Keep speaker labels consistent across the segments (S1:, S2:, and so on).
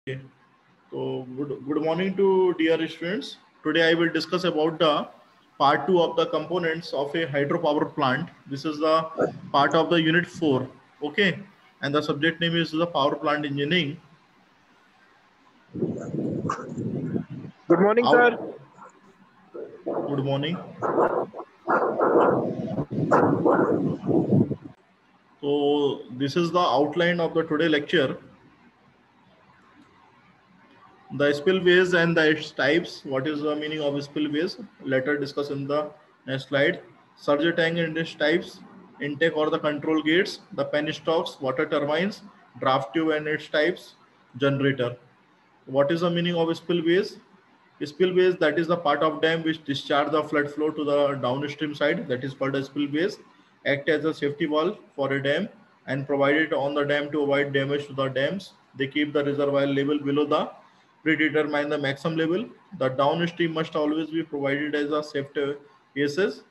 S1: Okay. So good morning to dear students. Today I will discuss about the part 2 of the components of a hydropower plant. This is the part of the unit 4. Okay. And the subject name is the power plant engineering.
S2: Good morning, sir.
S1: Out. Good morning. So this is the outline of the today lecture. The spillways and the its types. What is the meaning of spillways? Later discuss in the next slide. Surge tank and its types, intake or the control gates, the penstocks, water turbines, draft tube and its types, generator. What is the meaning of spillways? Spillways, that is the part of dam which discharge the flood flow to the downstream side, that is called as spillways, act as a safety valve for a dam and provided on the dam to avoid damage to the dams. They keep the reservoir level below the predetermine the maximum level. The downstream must always be provided as a safety cases.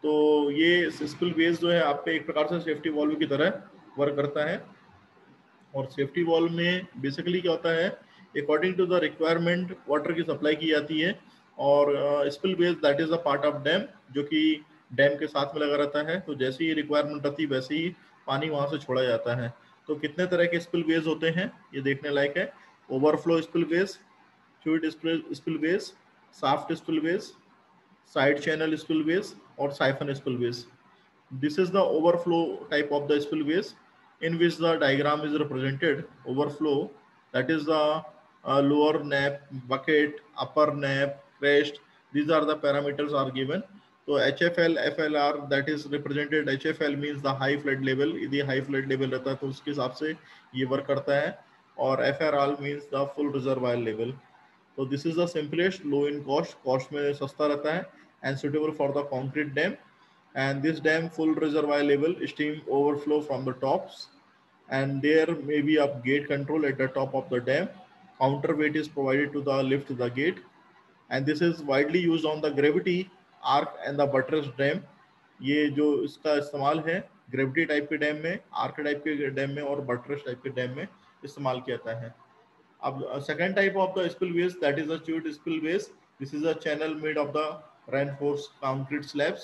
S1: तो ये spill veg जो है आप पे एक प्रकार से safety valve की तरह वर्क करता है और सेफ्टी वॉल्व में बेसिकली क्या होता है according to the requirement water की सप्लाई की जाती है और spillway that is a part of dam जो कि डैम के साथ में लगा रहता है तो जैसे ही रिक्वायरमेंट रहती है वैसे ही पानी वहां से छोड़ा जाता है तो कितने तरह के स्पिल वेज होते हैं ये देखने लायक है overflow spillways fluid spillways shaft spillways side channel spillways और siphon spillways this is the overflow type of the spillways in which the diagram is represented. Overflow, that is the lower nap, bucket, upper nap, crest. These are the parameters are given. So HFL, FLR that is represented. HFL means the high flood level. यदि high flood level रहता है तो उसके हिसाब से ये work करता है और FRL means the full reservoir level. So this is the simplest, low in cost. Cost में सस्ता रहता है and suitable for the concrete dam. And this dam full reservoir level stream overflow from the tops and there may be a gate control at the top of the dam. Counterweight is provided to the lift the gate and this is widely used on the gravity arc and the buttress dam. ये जो इसका इस्तेमाल है gravity type के dam में arc type के dam में और बटरस टाइप के डैम में इस्तेमाल किया जाता है अब second type of the spillways that is the chute spillways. This is a channel made of the reinforced concrete slabs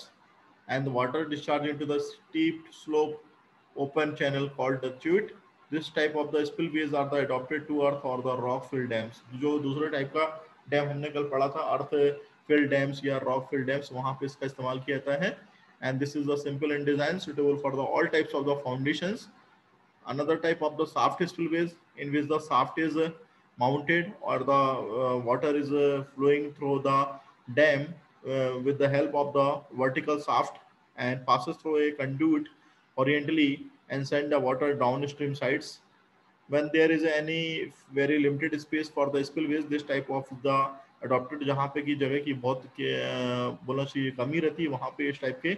S1: and the water discharge into the steep slope open channel called the chute. This type of the spillways are the adopted to earth or the rock fill dams. जो दूसरे type का dam हमने कल पढ़ा था अर्थ fill dams या rock fill dams वहां पे इसका इस्तेमाल किया जाता है and this is the simple in design suitable for the all types of the foundations. Another type of the shaft spillways in which the shaft is mounted or the water is flowing through the dam with the help of the vertical shaft and passes through a conduit horizontally and send the water downstream sides. When there is any very limited space for the spillways, this type of the adopted जहाँ पे की जगह की बहुत बोलना चाहिए कमी रहती है वहाँ पे इस टाइप के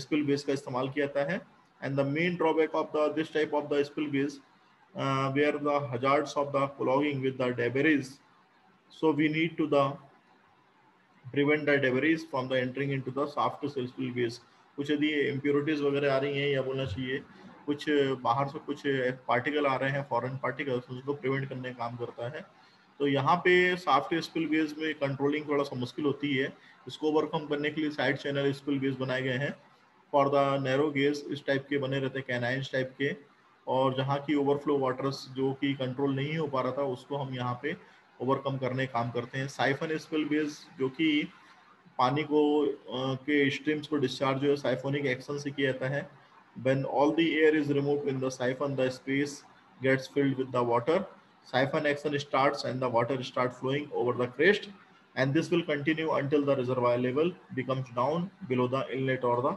S1: spillways का इस्तेमाल किया जाता है. And the main drawback of the this type of the spillways where the hazards of the clogging with the debris, so we need to the prevent the debris from the entering into the soft spillways. कुछ यदि impurities वगैरह आ रही हैं या बोलना चाहिए कुछ बाहर से कुछ पार्टिकल आ रहे हैं फॉरेन पार्टिकल्स उसको प्रिवेंट करने का काम करता है तो यहाँ पे सॉफ्ट स्पिलवेज में कंट्रोलिंग थोड़ा सा मुश्किल होती है इसको ओवरकम करने के लिए साइड चैनल स्पिलवेज बनाए गए हैं फॉर द नैरो गेज इस टाइप के बने रहते हैं कैनाइंस टाइप के और जहाँ की ओवरफ्लो वाटर्स जो कि कंट्रोल नहीं हो पा रहा था उसको हम यहाँ पे ओवरकम करने का काम करते हैं साइफन स्पिलवेज जो कि पानी को के स्ट्रीम्स को डिस्चार्ज जो है साइफोनिक एक्शन से किया जाता है when all the air is removed in the siphon the space gets filled with the water siphon action starts and the water start flowing over the crest and this will continue until the reservoir level becomes down below the inlet or the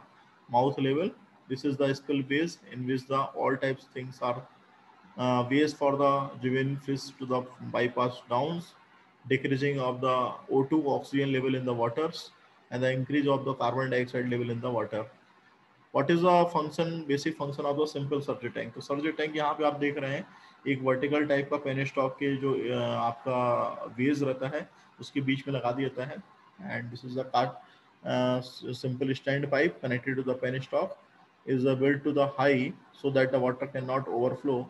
S1: mouth level. This is the spill base in which the all types things are ways for the given fish to the bypass downs, decreasing of the O2 oxygen level in the waters, and the increase of the carbon dioxide level in the water. What is the function, basic function of the simple surge tank? तो surge tank यहाँ पे आप देख रहे हैं एक vertical type का pen stock के जो आपका वेज रहता है उसके बीच में लगा दिया जाता है and this is the card simple stand pipe connected to the pen stock is built to the high so that the water cannot overflow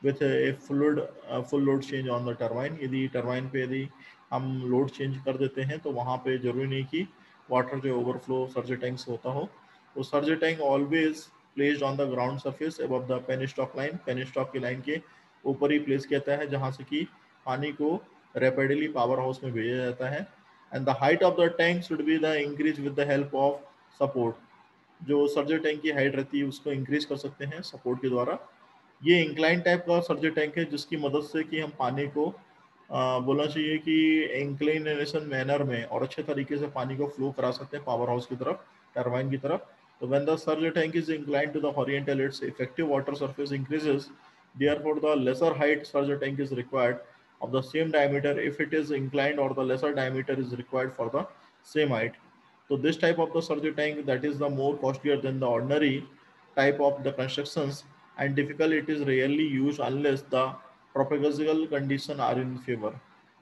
S1: with a full load change on the turbine. यदि turbine पे यदि हम load change कर देते हैं तो वहाँ पे जरूरी नहीं कि वाटर जो ओवरफ्लो सर्ज टैंक से होता हो। तो surge tank always placed on the ground surface above the penstock line, penstock की लाइन के ऊपर ही प्लेस किया जाता है, जहाँ से कि पानी को रैपिडली पावर हाउस में भेजा जाता है। And the height of the tank should be the increase with the help of support. जो सर्ज टैंक की हाइट रहती है उसको इंक्रीज कर सकते हैं सपोर्ट के द्वारा। ये इंक्लाइन टाइप का सर्ज टैंक है जिसकी मदद से कि हम पानी को बोलना चाहिए कि इंक्लिनेशन मैनर में और अच्छे तरीके से पानी को फ्लो करा सकते हैं पावर हाउस की तरफ, टरबाइन की तरफ। तो when the surge tank is inclined to the horizontal its effective water surface increases, therefore the lesser height surge tank is required of the same diameter if it is inclined, or the lesser diameter is required for the same height. So this type of the surge tank that is the more costlier than the ordinary type of the constructions, and difficult, it is rarely used unless the topographical conditions are in favor.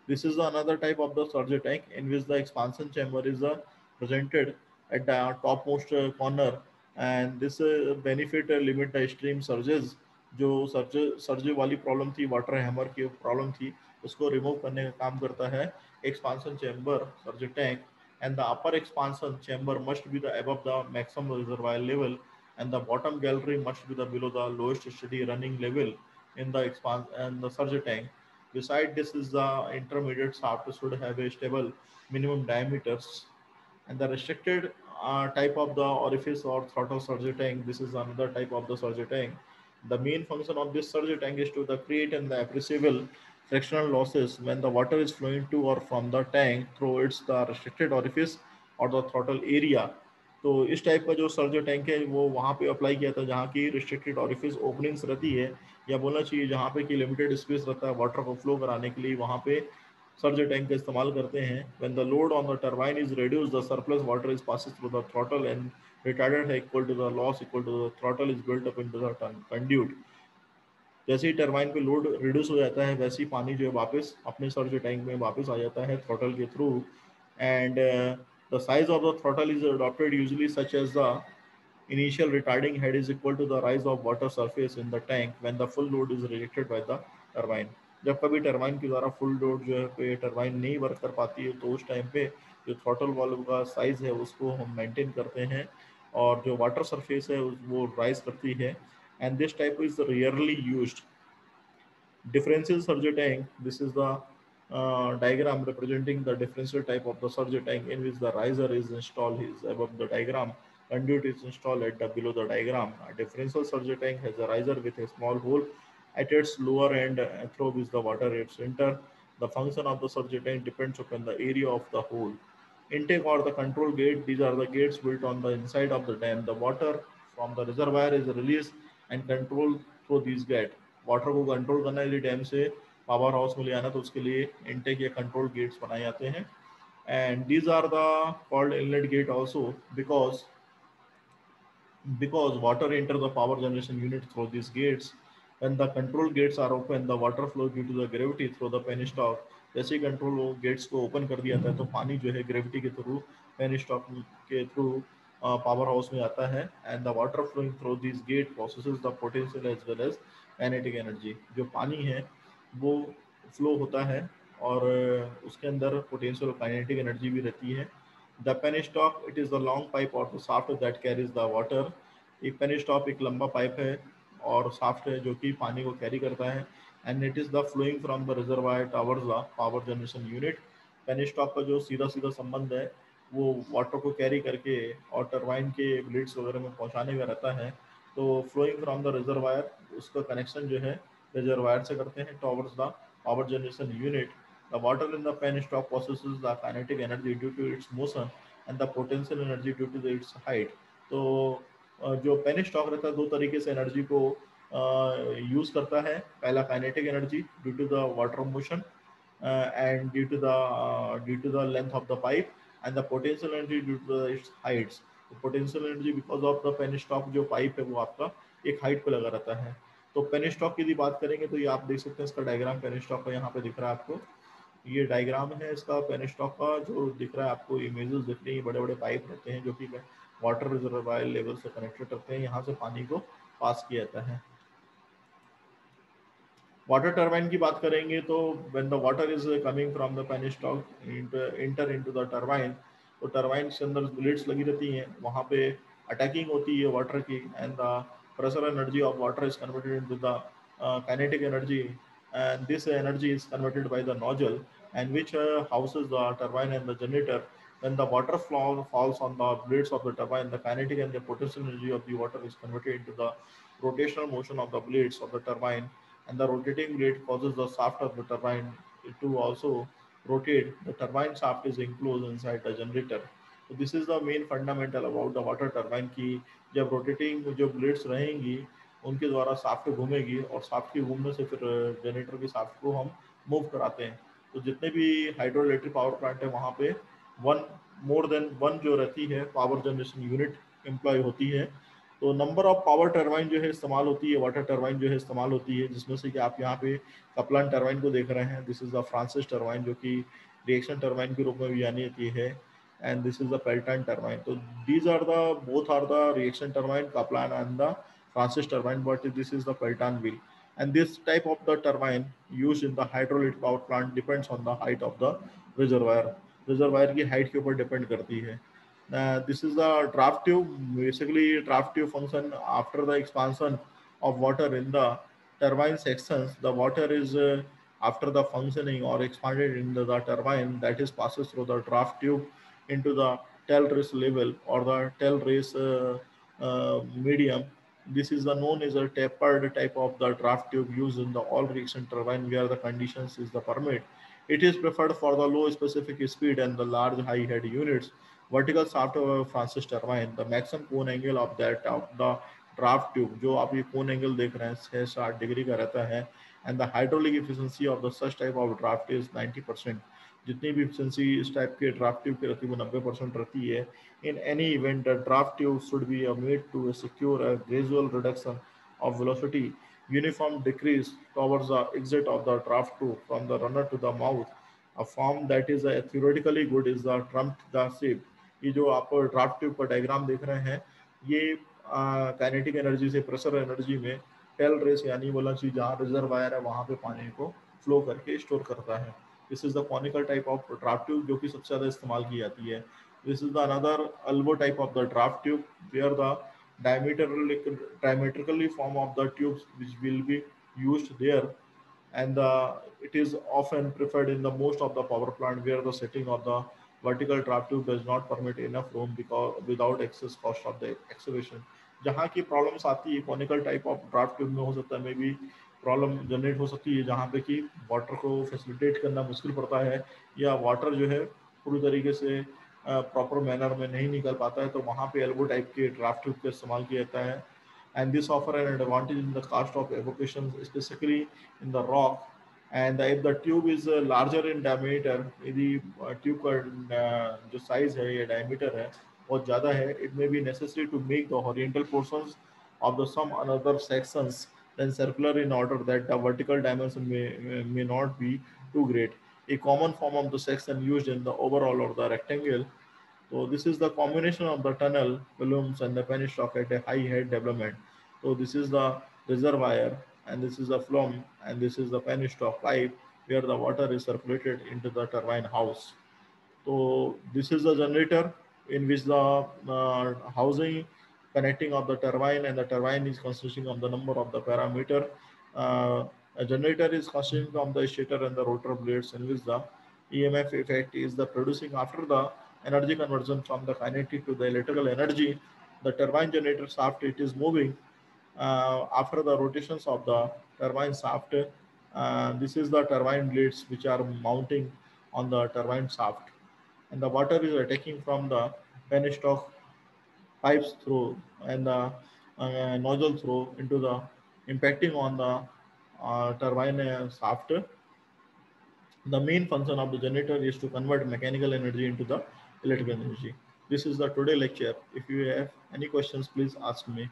S1: This is another type of the surge tank in which the expansion chamber is presented at the topmost corner, and this benefit limit the stream surges। जो surge वाली problem थी, water hammer की problem थी, उसको remove करने का काम करता है expansion chamber surge tank. And the upper expansion chamber must be the above the maximum reservoir level, and the bottom gallery must be the below the lowest steady running level in the expand and the surge tank. Beside this is the intermediate shaft should have a stable minimum diameters. And the restricted type of the orifice or throttle surge tank, this is another type of the surge tank. The main function of this surge tank is to the create and the appreciable frictional losses when the water is flowing to or from the tank through its the restricted orifice or the throttle area. तो इस type का जो surge tank है वो वहाँ पे apply किया था जहाँ की रिस्ट्रिक्टेड ऑरिफिस ओपनिंग्स रहती है, या बोलना चाहिए जहाँ पे कि लिमिटेड स्पेस रहता है वाटर को फ्लो कराने के लिए, वहाँ पे सर्ज टैंक का इस्तेमाल करते हैं। When the load on the turbine is reduce the surplus water is passes through the throttle and retarded है equal to the loss equal to the throttle is built up into the conduit. जैसे ही turbine पे load reduce हो जाता है वैसे ही पानी जो है वापस अपने सर्ज टैंक में वापस आ जाता है थ्रॉटल के थ्रू। And the size of the throttle is adopted usually such as the initial retarding head is equal to the rise of water surface in the tank when the full load is rejected by the turbine। जब कभी turbine के द्वारा full load जो है पे turbine नहीं work कर पाती है तो उस टाइम पे जो थ्रॉटल वाल्व का साइज है उसको हम मेंटेन करते हैं और जो वाटर सरफेस है वो राइज करती है। And this type is rarely used. Differential surge tank, this is the diagram representing the differential type of the surge tank in which the riser is installed is above the diagram, conduit is installed at the below the diagram. A differential surge tank has a riser with a small hole at its lower end through which the water rates enter. The function of the surge tank depends upon the area of the hole. Intake or the control gate, these are the gates built on the inside of the dam. The water from the reservoir is released and controlled through these gates। Water को control करना है dam से power house में ले आना, तो उसके लिए इनटेक या कंट्रोल गेट्स बनाए जाते हैं। And these are the called inlet gate also because water enter the power generation unit through these gates। When the control gates are open, the water flow due to the gravity through the penstock। जैसे ही control gets को open कर दिया जाता है तो पानी जो है ग्रेविटी के थ्रू पेन स्टॉक के थ्रू पावर हाउस में आता है। And the water flowing through this gate processes the potential as well as kinetic energy. जो पानी है वो फ्लो होता है और उसके अंदर पोटेंशियल और काइनेटिक एनर्जी भी रहती है। The penstock, it is the long pipe or the shaft that carries the water। एक penstock एक लंबा पाइप है और शाफ्ट है जो कि पानी को कैरी करता है। And it is the flowing from the reservoir towards the power generation unit. Penstock का जो सीधा सीधा संबंध है वो वाटर को कैरी करके और टरबाइन के ब्लेड्स वगैरह में पहुंचाने का रहता है। तो फ्लोइंग फ्रॉम द रिजर्वायर, उसका कनेक्शन जो है रिजर्वायर से करते हैं towards the power generation unit. The water in the penstock possesses the kinetic energy due to its motion and the potential energy due to its height। तो जो पेनिस्टॉक रहता है दो तरीके से एनर्जी को यूज करता है। पहला kinetic energy due to the water motion and due to the length of the pipe, and the potential energy due to its heights. Potential energy because of the penstock जो pipe है वो आपका एक height पे लगा रहता है। तो पेनिस्टॉक की यदि बात करेंगे तो ये आप देख सकते हैं इसका डायग्राम पेनिस्टॉक का यहाँ पे दिख रहा है आपको। ये डायग्राम है इसका पेनिस्टॉक का जो दिख रहा है आपको, इमेजेस दिख रही है, बड़े बड़े पाइप रहते हैं जो कि वाटर रिजर्वायर लेवल से कनेक्टेड रहते हैं, यहाँ से पानी को पास किया जाता है। वाटर टर्बाइन की बात करेंगे तो when the water is coming from the penstock enter into the turbine, तो टर्बाइन के अंदर ब्लेड्स लगी रहती हैं, वहाँ पे अटैकिंग होती है वाटर की, and the pressure energy of water is converted into the kinetic energy, and this energy is converted by the nozzle, and which houses the turbine and the generator. When the water flow falls on the blades of the turbine, the kinetic and the potential energy of the water is converted into the rotational motion of the blades of the turbine, and the rotating blade causes the shaft of the turbine to also rotate. The turbine shaft is enclosed inside the generator. So this is the main fundamental about the water turbine की जब rotating जो blades रहेंगी उनके द्वारा shaft घूमेगी, और shaft के घूमने से फिर जनरेटर के शाफ्ट को हम मूव कराते हैं। तो जितने भी हाइड्रो इलेक्ट्रिक पावर प्लांट है वहाँ पे वन मोर देन वन जो रहती है पावर जनरेशन यूनिट एम्प्लॉय होती है। तो नंबर ऑफ पावर टर्बाइन जो है इस्तेमाल होती है, वाटर टर्बाइन जो है इस्तेमाल होती है, जिसमें से कि आप यहाँ पे कपलान टर्बाइन को देख रहे हैं। This is the Francis turbine जो कि रिएक्शन टर्बाइन के रूप में भी जानी जाती है, and this is the Pelton turbine. तो these are the both are the reaction turbine, Kaplan and the Francis turbine, but this is the Pelton wheel. And this type of the turbine used in the hydraulic power plant depends on the height of the reservoir. Reservoir की height के ऊपर depend करती है। This is the draft tube. Basically, draft tube function after the expansion of water in the turbine sections. The water is after the functioning or expanded into the turbine, that is passes through the draft tube into the tail race level or the tail race medium. This is the known as a tapered type of the draft tube used in the all reaction turbine where the conditions is the permit. It is preferred for the low specific speed and the large high head units. Vertical shaft of Francis turbine, the maximum cone angle of that of the draft tube, जो आप ये cone angle देख रहे हैं 660 degree का रहता है, and the hydraulic efficiency of the such type of draft is 90%. जितनी भी efficiency इस टाइप के draft tube की रहती है वो 90% रहती है। In any event, the draft tube should be made to secure a gradual reduction of velocity, uniform decrease towards the exit of the draft tube from the runner to the mouth. A form that is theoretically good is the trumped the shape. ये जो आप draft tube का diagram देख रहे हैं, ये kinetic energy से pressure energy में टेल रेस यानी बोला चीज जहाँ रिजर्वायर है वहाँ पे पानी को फ्लो करके स्टोर करता है। This is the conical type of draft tube जो कि सबसे ज़्यादा इस्तेमाल की जाती है। This is the another elbow type of the draft tube where the diametrically form of the tubes which will be used there, and it is often preferred in the most of the power plant where the setting of the vertical draft tube does not permit enough room because without excess cost of the excavation. जहाँ की problems आती है conical type of draft tube में हो सकता है may be problem generate हो सकती है जहाँ पे कि वाटर को फैसिलिटेट करना मुश्किल पड़ता है, या वाटर जो है पूरी तरीके से प्रॉपर मैनर में नहीं निकल पाता है, तो वहाँ पे एल्बो टाइप के ड्राफ्ट ट्यूब का इस्तेमाल किया जाता है। And this offer an advantage in the cost of excavation specifically in the rock, and if the tube is larger in diameter, यदि ट्यूब का जो साइज है या डायमीटर है बहुत ज़्यादा है, it may be necessary to make the horizontal portions of the some another sections then circular in order that the vertical dimension may not be too great. A common form of the section used in the overall or the rectangle. So this is the combination of the tunnel columns and the penstock at a high head development. So this is the reservoir, and this is the phloem, and this is the penstock pipe where the water is circulated into the turbine house. So this is the generator in which the housing connecting of the turbine, and the turbine is consisting of the number of the parameter. A generator is consisting of the stator and the rotor blades, in which the EMF effect is the producing after the energy conversion from the kinetic to the electrical energy. The turbine generator shaft, it is moving after the rotations of the turbine shaft. This is the turbine blades which are mounting on the turbine shaft, and the water is attacking from the penstock pipes through, and the nozzle through into the impacting on the turbine shaft. The main function of the generator is to convert mechanical energy into the electrical energy. This is the today lecture. If you have any questions, please ask me.